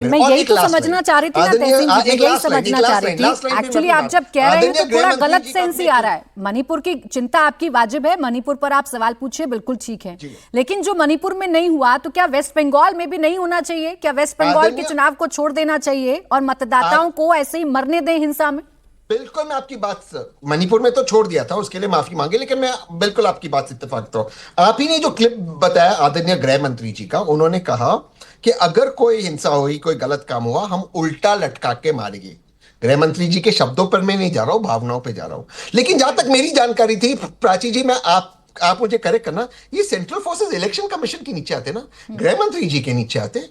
मैं यही तो समझना चाह रही थी ना तहसीन जी, यही समझना चाह रही थी। एक्चुअली आप जब कह रहे हैं तो थोड़ा गलत सेंस ही आ रहा है। मणिपुर की चिंता आपकी वाजिब है, मणिपुर पर आप सवाल पूछिए, बिल्कुल ठीक है, लेकिन जो मणिपुर में नहीं हुआ तो क्या वेस्ट बंगाल में भी नहीं होना चाहिए? क्या वेस्ट बंगाल के चुनाव को छोड़ देना चाहिए और मतदाताओं को ऐसे ही मरने दें हिंसा में? बिल्कुल, मैं आपकी बात, मणिपुर में तो छोड़ दिया था, उसके लिए माफी मांगे, लेकिन मैं बिल्कुल आपकी बात से इत्तेफाक करता हूं। आप ही ने जो क्लिप बताया आदरणीय गृह मंत्री जी का, उन्होंने कहा कि अगर कोई हिंसा हुई, कोई गलत काम हुआ, हम उल्टा लटका के मारेंगे। गृह मंत्री जी के शब्दों पर मैं नहीं जा रहा हूं, भावनाओं पे जा रहा हूं। लेकिन जहां तक मेरी जानकारी थी, प्राची जी, मैं आप मुझे करेक्ट करना, ये सेंट्रल फोर्सेस इलेक्शन कमीशन के नीचे आते ना, गृह मंत्री जी के नीचे आते।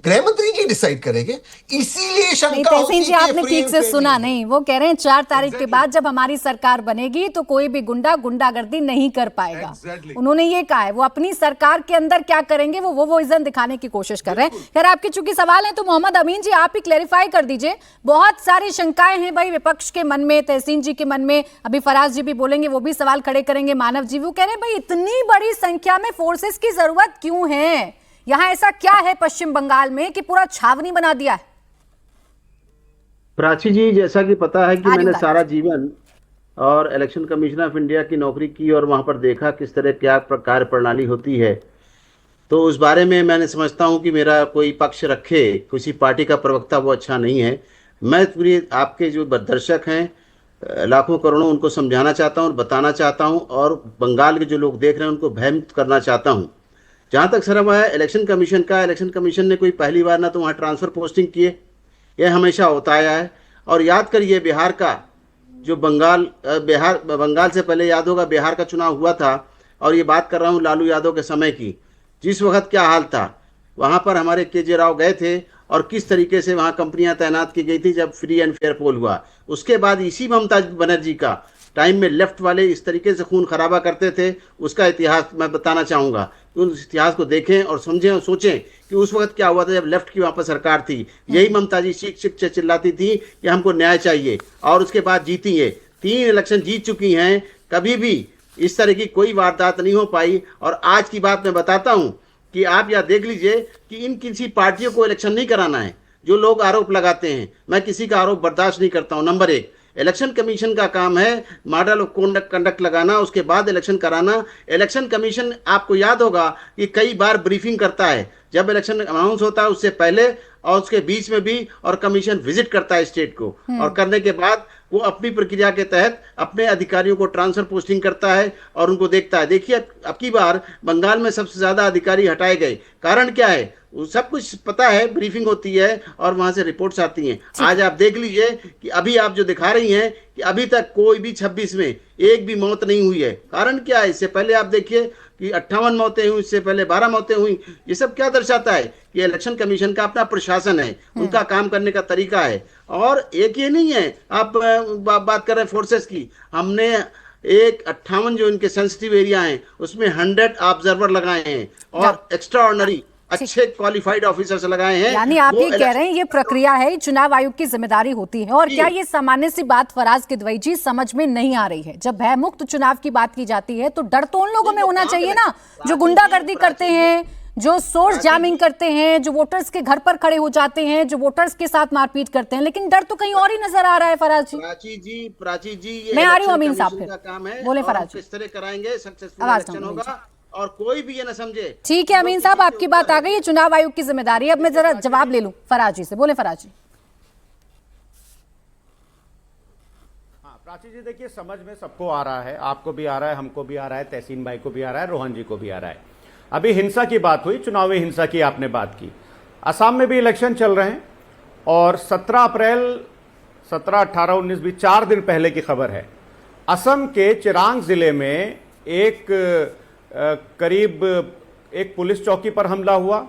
गृह मंत्री जी डिसाइड करेंगे, इसीलिए शंका होती है कि आपने ठीक से सुना नहीं। वो कह रहे हैं 4 तारीख के बाद जब हमारी सरकार बनेगी तो कोई भी गुंडागर्दी नहीं कर पाएगा। उन्होंने ये कहा है। वो अपनी सरकार के अंदर क्या करेंगे वो विजन दिखाने की कोशिश कर रहे हैं। खैर, आपके चूंकि सवाल है तो मोहम्मद अमीन जी आप ही क्लेरिफाई कर दीजिए। बहुत सारी शंकाएं हैं भाई विपक्ष के मन में, तहसीन जी के मन में, अभी फराज जी भी बोलेंगे, वो भी सवाल खड़े करेंगे, मानव जी। वो कह रहे हैं भाई इतनी बड़ी संख्या में फोर्सेस की जरूरत क्यों है? यहां ऐसा क्या है पश्चिम बंगाल में कि पूरा छावनी बना दिया है? प्राची जी, जैसा कि पता है कि मैंने सारा जीवन और इलेक्शन कमीशन ऑफ इंडिया की नौकरी की और वहां पर देखा किस तरह क्या कार्य प्रणाली होती है, तो उस बारे में मैंने समझता हूं कि मेरा कोई पक्ष रखे, किसी पार्टी का प्रवक्ता, वो अच्छा नहीं है। मैं पूरी आपके जो दर्शक हैं लाखों करोड़ों, उनको समझाना चाहता हूं और बताना चाहता हूं, और बंगाल के जो लोग देख रहे हैं उनको भयमुक्त करना चाहता हूं। जहाँ तक सर है इलेक्शन कमीशन का, इलेक्शन कमीशन ने कोई पहली बार ना तो वहाँ ट्रांसफ़र पोस्टिंग किए, यह हमेशा होता आया है। और याद करिए बिहार का जो बंगाल से पहले याद होगा बिहार का चुनाव हुआ था, और ये बात कर रहा हूँ लालू यादव के समय की, जिस वक्त क्या हाल था वहाँ पर। हमारे के राव गए थे और किस तरीके से वहाँ कंपनियाँ तैनात की गई थी जब फ्री एंड फेयर पोल हुआ। उसके बाद इसी ममता बनर्जी का टाइम में लेफ्ट वाले इस तरीके से खून खराबा करते थे, उसका इतिहास मैं बताना चाहूँगा। उस इतिहास को देखें और समझें और सोचें कि उस वक्त क्या हुआ था जब लेफ्ट की वहाँ पर सरकार थी। यही ममता जी चीख चिल्लाती थी कि हमको न्याय चाहिए, और उसके बाद जीती है। 3 इलेक्शन जीत चुकी हैं, कभी भी इस तरह की कोई वारदात नहीं हो पाई। और आज की बात मैं बताता हूँ कि आप यह देख लीजिए कि इन किसी पार्टियों को इलेक्शन नहीं कराना है। जो लोग आरोप लगाते हैं, मैं किसी का आरोप बर्दाश्त नहीं करता हूँ। नंबर 1, इलेक्शन कमीशन का काम है मॉडल ऑफ कंडक्ट लगाना, उसके बाद इलेक्शन कराना। इलेक्शन कमीशन, आपको याद होगा कि कई बार ब्रीफिंग करता है जब इलेक्शन अनाउंस होता है, उससे पहले और उसके बीच में भी, और कमीशन विजिट करता है स्टेट को, और करने के बाद वो अपनी प्रक्रिया के तहत अपने अधिकारियों को ट्रांसफर पोस्टिंग करता है और उनको देखता है। देखिए अब की बार बंगाल में सबसे ज्यादा अधिकारी हटाए गए, कारण क्या है? सब कुछ पता है, ब्रीफिंग होती है और वहां से रिपोर्ट्स आती हैं। आज आप देख लीजिए कि अभी आप जो दिखा रही हैं कि अभी तक कोई भी 26 में एक भी मौत नहीं हुई है। कारण क्या है? इससे पहले आप देखिए कि 58 मौतें हुई, इससे पहले 12 मौतें हुई। ये सब क्या दर्शाता है? कि इलेक्शन कमीशन का अपना प्रशासन है, उनका काम करने का तरीका है। और एक ये नहीं है, आप बात कर रहे हैं फोर्सेस की, हमने 58 जो इनके सेंसिटिव एरिया हैं उसमें 100 ऑब्जर्वर लगाए हैं और एक्स्ट्रा ऑर्डिनरी अच्छे क्वालिफाइड ऑफिसर्स लगाए हैं। यानी आप ये कह रहे हैं ये प्रक्रिया है, चुनाव आयोग की जिम्मेदारी होती है। और क्या ये सामान्य सी बात फराज किदवई जी समझ में नहीं आ रही है? जब भय मुक्त चुनाव की बात की जाती है तो डर तो उन लोगों में होना चाहिए ना जो गुंडागर्दी करते हैं, जो सोर्स जामिंग करते हैं, जो वोटर्स के घर पर खड़े हो जाते हैं, जो वोटर्स के साथ मारपीट करते हैं। लेकिन डर तो कहीं और ही नजर आ रहा है फराज जी। प्राची जी, मैं आ रही हूँ अमीन साहब, फिर बोले फराज। किस तरह कराएंगे, सक्सेसफुल इलेक्शन होगा और कोई भी ये ना समझे। ठीक है अमीन साहब, आपकी बात आ गई है, चुनाव आयोग की जिम्मेदारी। अब मैं जरा जवाब ले लूं फराज जी से, बोले फराज जी। हाँ प्राची जी, देखिए समझ में सबको आ रहा है, आपको भी आ रहा है, हमको भी आ रहा है, तहसीन भाई को भी आ रहा है, रोहन जी को भी आ रहा है। अभी हिंसा की बात हुई, चुनावी हिंसा की आपने बात की। असम में भी इलेक्शन चल रहे हैं और 17 अप्रैल 17, 18, 19, 20 4 दिन पहले की खबर है। असम के चिरांग जिले में करीब एक पुलिस चौकी पर हमला हुआ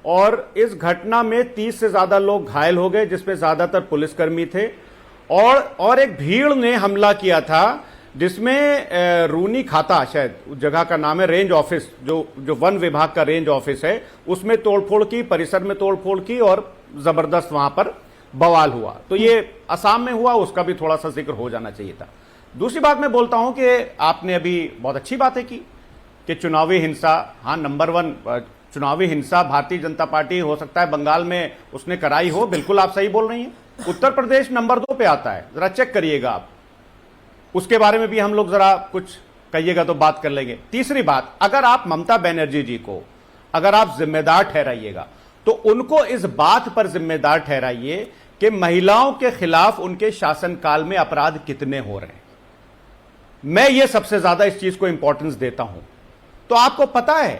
और इस घटना में 30 से ज्यादा लोग घायल हो गए, जिसमें ज्यादातर पुलिसकर्मी थे। और एक भीड़ ने हमला किया था जिसमें रूनी खाता, शायद उस जगह का नाम है, रेंज ऑफिस, जो वन विभाग का रेंज ऑफिस है, उसमें तोड़फोड़ की, परिसर में तोड़फोड़ की और जबरदस्त वहां पर बवाल हुआ। तो ये असम में हुआ, उसका भी थोड़ा सा जिक्र हो जाना चाहिए था। दूसरी बात मैं बोलता हूं कि आपने अभी बहुत अच्छी बातें की कि चुनावी हिंसा, हाँ नंबर 1 चुनावी हिंसा भारतीय जनता पार्टी हो सकता है बंगाल में उसने कराई हो, बिल्कुल आप सही बोल रही हैं। उत्तर प्रदेश नंबर 2 पे आता है, जरा चेक करिएगा आप, उसके बारे में भी हम लोग जरा कुछ कहिएगा तो बात कर लेंगे। तीसरी बात, अगर आप ममता बनर्जी जी को अगर आप जिम्मेदार ठहराइएगा तो उनको इस बात पर जिम्मेदार ठहराइए कि महिलाओं के खिलाफ उनके शासनकाल में अपराध कितने हो रहे हैं। मैं ये सबसे ज्यादा इस चीज को इंपॉर्टेंस देता हूं। तो आपको पता है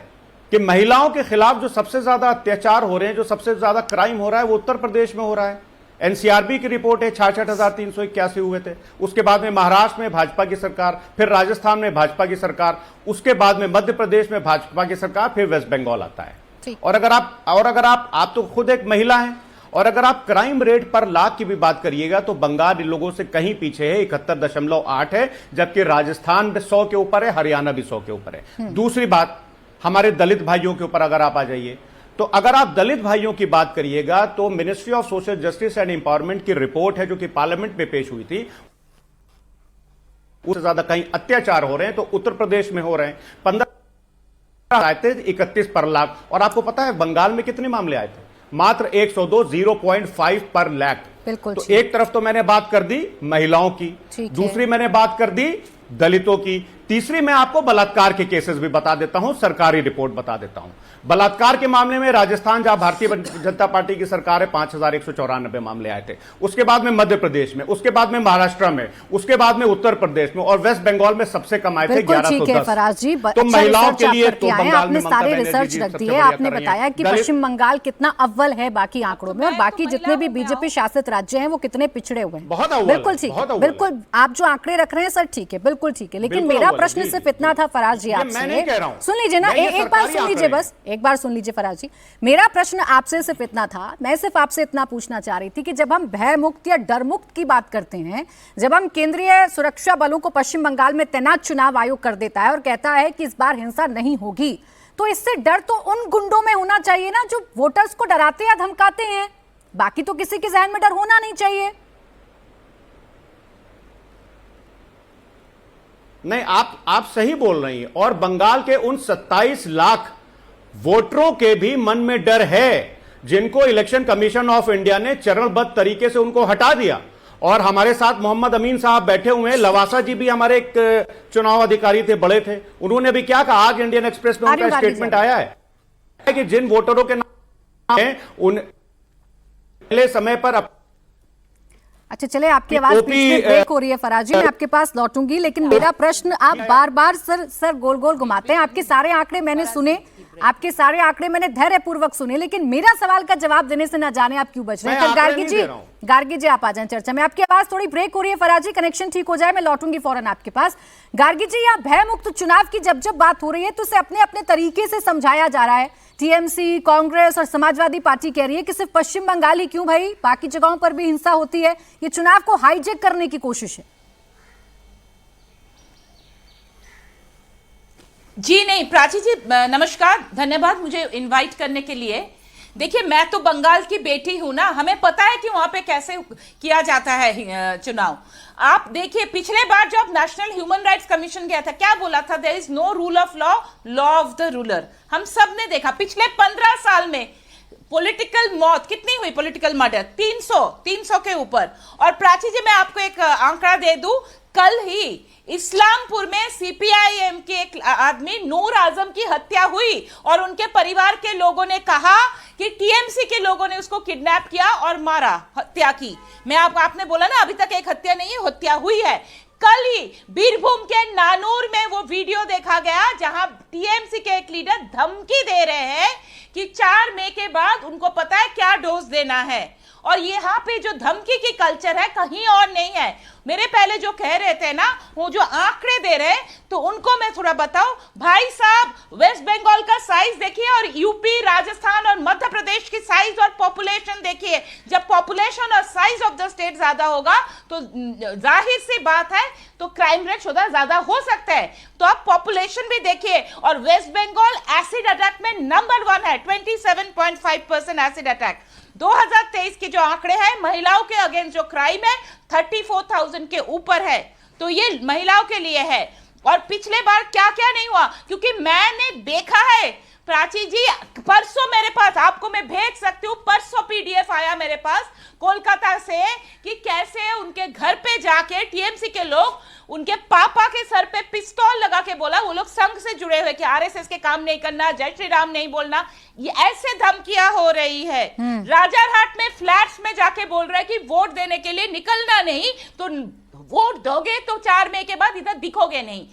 कि महिलाओं के खिलाफ जो सबसे ज्यादा अत्याचार हो रहे हैं, जो सबसे ज्यादा क्राइम हो रहा है, वो उत्तर प्रदेश में हो रहा है। एनसीआरबी की रिपोर्ट है 66,381 हुए थे। उसके बाद में महाराष्ट्र में भाजपा की सरकार, फिर राजस्थान में भाजपा की सरकार, उसके बाद में मध्य प्रदेश में भाजपा की सरकार, फिर वेस्ट बंगाल आता है। और अगर आप तो खुद एक महिला हैं, और अगर आप क्राइम रेट पर लाख की भी बात करिएगा तो बंगाल इन लोगों से कहीं पीछे है, 71.8 है, जबकि राजस्थान 100 के ऊपर है, हरियाणा भी 100 के ऊपर है। दूसरी बात, हमारे दलित भाइयों के ऊपर अगर आप आ जाइए तो अगर आप दलित भाइयों की बात करिएगा तो ministry of social justice and empowerment की रिपोर्ट है जो कि पार्लियामेंट में पेश हुई थी, उससे ज्यादा कहीं अत्याचार हो रहे हैं तो उत्तर प्रदेश में हो रहे हैं। 15 आए थे, 31 पर लाख। और आपको पता है बंगाल में कितने मामले आए थे? मात्र 102, 0.5 पर लाख। तो एक तरफ तो मैंने बात कर दी महिलाओं की, दूसरी मैंने बात कर दी दलितों की, तीसरी मैं आपको बलात्कार के केसेस भी बता देता हूं, सरकारी रिपोर्ट बता देता हूं। बलात्कार के मामले में राजस्थान, जहां भारतीय जनता पार्टी की सरकार है, 5,194 मामले आए थे। उसके बाद में मध्य प्रदेश में, उसके बाद में महाराष्ट्र में, उसके बाद में उत्तर प्रदेश में, और वेस्ट बंगाल में सबसे कम आए थे 1110। तो महिलाओं के लिए तो बंगाल में सारे रिसर्च रख दी है। आपने बताया कि पश्चिम बंगाल कितना अव्वल है बाकी आंकड़ों में, और बाकी जितने भी बीजेपी शासित राज्य हैं वो कितने पिछड़े हुए हैं। बिल्कुल ठीक है, बिल्कुल आप जो आंकड़े रख रहे हैं सर ठीक है, बिल्कुल ठीक है। लेकिन मेरा प्रश्न सिर्फ इतना था फराज जी आपसे, सुन लीजिए ना, एक बार सुन लीजिए, बस एक बार सुन लीजिए फराज जी। मेरा प्रश्न आपसे सिर्फ इतना था, मैं सिर्फ आपसे इतना पूछना चाह रही थी कि जब हम भय मुक्त या डर मुक्त की बात करते हैं, जब हम केंद्रीय सुरक्षा बलों को पश्चिम बंगाल में तैनात चुनाव आयोग कर देता है और कहता है कि इस बार हिंसा नहीं होगी, तो इससे डर तो उन गुंडों में होना चाहिए ना जो वोटर्स को डराते या धमकाते हैं, बाकी तो किसी के जहन में डर होना नहीं चाहिए। नहीं, आप सही बोल रही हैं, और बंगाल के उन 27 लाख वोटरों के भी मन में डर है जिनको इलेक्शन कमीशन ऑफ इंडिया ने चरणबद्ध तरीके से उनको हटा दिया। और हमारे साथ मोहम्मद अमीन साहब बैठे हुए हैं, लवासा जी भी हमारे एक चुनाव अधिकारी थे, बड़े थे, उन्होंने भी क्या कहा, आज इंडियन एक्सप्रेस में उनका स्टेटमेंट आया है कि जिन वोटरों के नाम है उन पहले समय पर। अच्छा चले, आपकी आवाज बीच में ब्रेक हो रही है फराज जी, मैं आपके पास लौटूंगी, लेकिन मेरा प्रश्न, आप बार बार सर गोल गोल घुमाते हैं। आपके सारे आंकड़े मैंने सुने, आपके सारे आंकड़े मैंने धैर्यपूर्वक सुने, लेकिन मेरा सवाल का जवाब देने से ना जाने आप क्यों बच रहे हैं। गार्गी जी आप आ जाएं चर्चा में, आपकी आवाज थोड़ी ब्रेक हो रही है फराज जी, कनेक्शन ठीक हो जाए मैं लौटूंगी फौरन आपके पास। गार्गी जी, यहाँ भय मुक्त चुनाव की जब जब बात हो रही है तो उसे अपने अपने तरीके से समझाया जा रहा है। टीएमसी, कांग्रेस और समाजवादी पार्टी कह रही है कि सिर्फ पश्चिम बंगाल ही क्यों भाई, बाकी जगहों पर भी हिंसा होती है, ये चुनाव को हाईजेक करने की कोशिश है। जी नहीं, प्राची जी नमस्कार, धन्यवाद मुझे इनवाइट करने के लिए। देखिए, मैं तो बंगाल की बेटी हूं ना, हमें पता है कि वहां पे कैसे किया जाता है चुनाव। आप देखिए, पिछले बार जब नेशनल ह्यूमन राइट्स कमीशन गया था, क्या बोला था? There is no rule of law, law of the ruler. हम सब ने देखा पिछले 15 साल में पॉलिटिकल मौत कितनी हुई, पॉलिटिकल मर्डर 300 के ऊपर। और प्राची जी, मैं आपको एक आंकड़ा दे दूं, कल ही इस्लामपुर में सीपीआईएम के एक आदमी नूर आजम की हत्या हुई और उनके परिवार के लोगों ने कहा कि टीएमसी के लोगों ने उसको किडनैप किया और मारा, हत्या की। आपने बोला ना अभी तक एक हत्या नहीं है, हत्या हुई है। कल ही बीरभूम के नानूर में वो वीडियो देखा गया जहां टीएमसी के एक लीडर धमकी दे रहे हैं कि 4 मई के बाद उनको पता है क्या डोज देना है। और यहाँ पे जो धमकी की कल्चर है कहीं और नहीं है। मेरे पहले जो कह रहे थे ना, वो जो आंकड़े दे रहे, तो उनको मैं थोड़ा बताऊं। भाई साहब, वेस्ट बंगाल का साइज देखिए और यूपी, राजस्थान और मध्य प्रदेश की साइज और पॉपुलेशन देखिए। जब पॉपुलेशन और साइज ऑफ द स्टेट ज्यादा होगा तो जाहिर सी बात है तो क्राइम रेट ज्यादा हो सकता है। तो आप पॉपुलेशन भी देखिए, और वेस्ट बंगाल एसिड अटैक में नंबर 1 है, 27.5% एसिड अटैक। 2023 के जो आंकड़े हैं महिलाओं के अगेंस्ट जो क्राइम है 34,000 के ऊपर है। तो ये महिलाओं के लिए है। और पिछले बार क्या क्या नहीं हुआ, क्योंकि मैंने देखा है प्राची जी, परसों मेरे पास, आपको मैं भेज सकती हूँ, परसों पीडीएफ आया मेरे पास कोलकाता से कि कैसे उनके घर पे जाके टीएमसी के लोग उनके पापा के सर पे पिस्तौल लगा के बोला, वो लोग संघ से जुड़े हुए कि आरएसएस के काम नहीं करना, जय श्री राम नहीं बोलना, ये ऐसे धमकियां हो रही है। राजारहाट में फ्लैट्स में जाके बोल रहा है कि वोट देने के लिए निकलना नहीं, तो वोट दोगे तो 4 मई के बाद इधर दिखोगे नहीं।